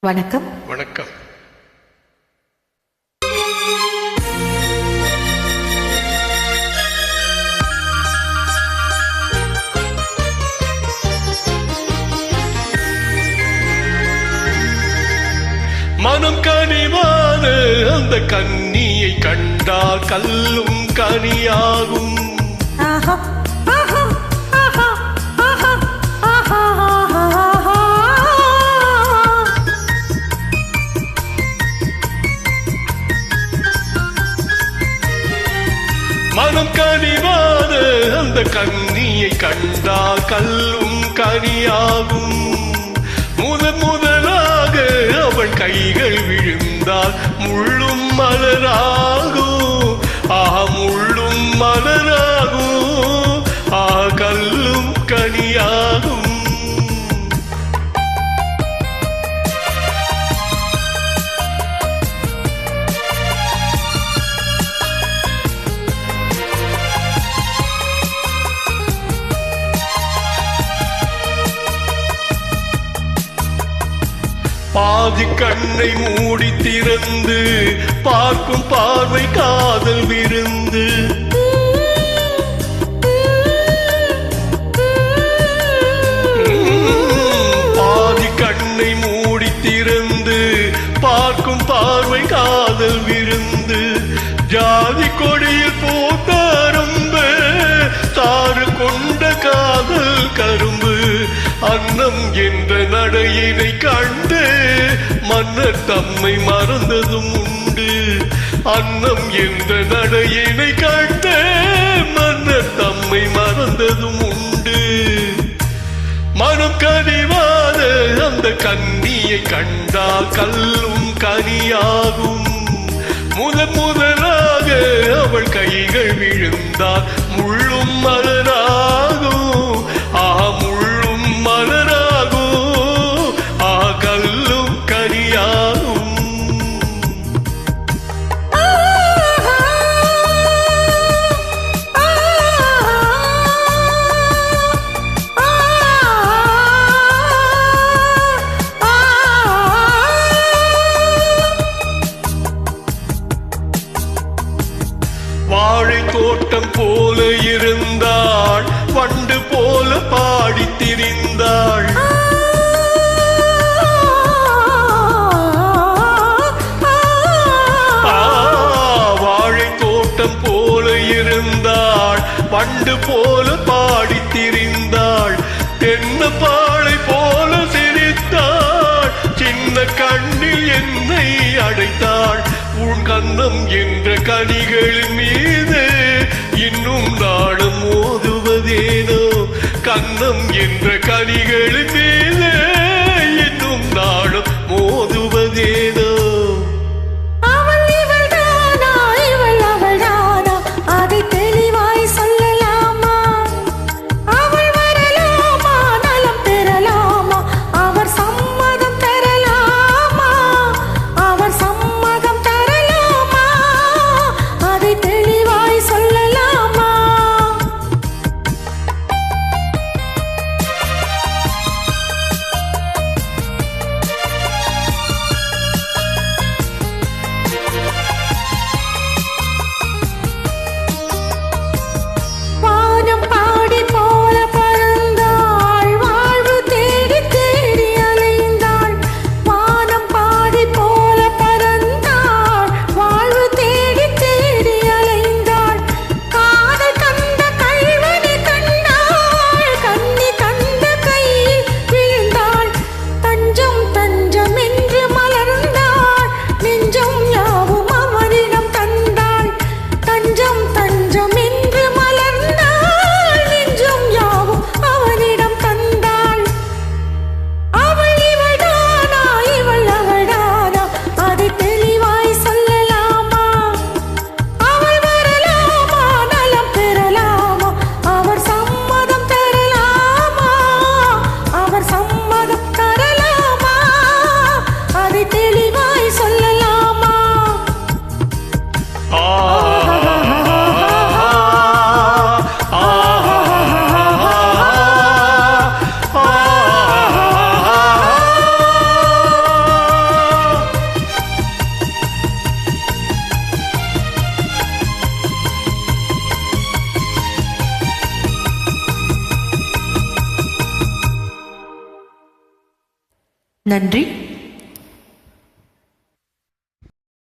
வணக்கம். வணக்கம். மனம் கனிவான அந்த கன்னியை கண்டால் கல்லும் கனியாகும். மனம் கனிவான அந்த கன்னியை கண்டால் கல்லும் கனியாகும். முதலாக அவள் கைகள் விழுந்தால் முள்ளும் மலராகும். முள்ளும் மலராகும். கல்லும் கனியாகும். பாதி கண்ணை மூடி திறந்து பார்க்கும் பார்வை காதல் விருந்து. பாதி கண்ணை மூடி திறந்து பார்க்கும் பார்வை காதல் விருந்து. ஜாதி கொடியில் பூத்த அரும்பு தாறு கொண்ட காதல் கரும்பு. அன்னம் என்ற நடையினை கண்டு மன்னர் தம்மை மறந்ததும் உண்டு. அன்னம் என்ற நடையினை கண்டு மன்னர் தம்மை மறந்ததும் உண்டு. மனம் கனிவான அந்த கன்னியை கண்டால் கல்லும் கனியாகும். முதலாக அவள் கைகள் விழுந்தால் முள்ளும் மலராகும். முள்ளும் மலராகும். கல்லும் கனியாகும். வாழை தோட்டம் போல இருந்தாள், வண்டு போல பாடி திரிந்தாள். வாழை தோட்டம் போல இருந்தாள், வண்டு போல பாடி திரிந்தாள். தென்ன பாழை போல சிரித்தாள், சின்ன கண்ணில் என்னை அடைத்தாள். உன் கன்னம் என்ற கனிகள் மீது இன்னும் நாடும் மோதுவதேனோ. கன்னம் என்ற கனிகள் மீது இன்னும் நாடும் மோதுவதேனோ. நன்றி.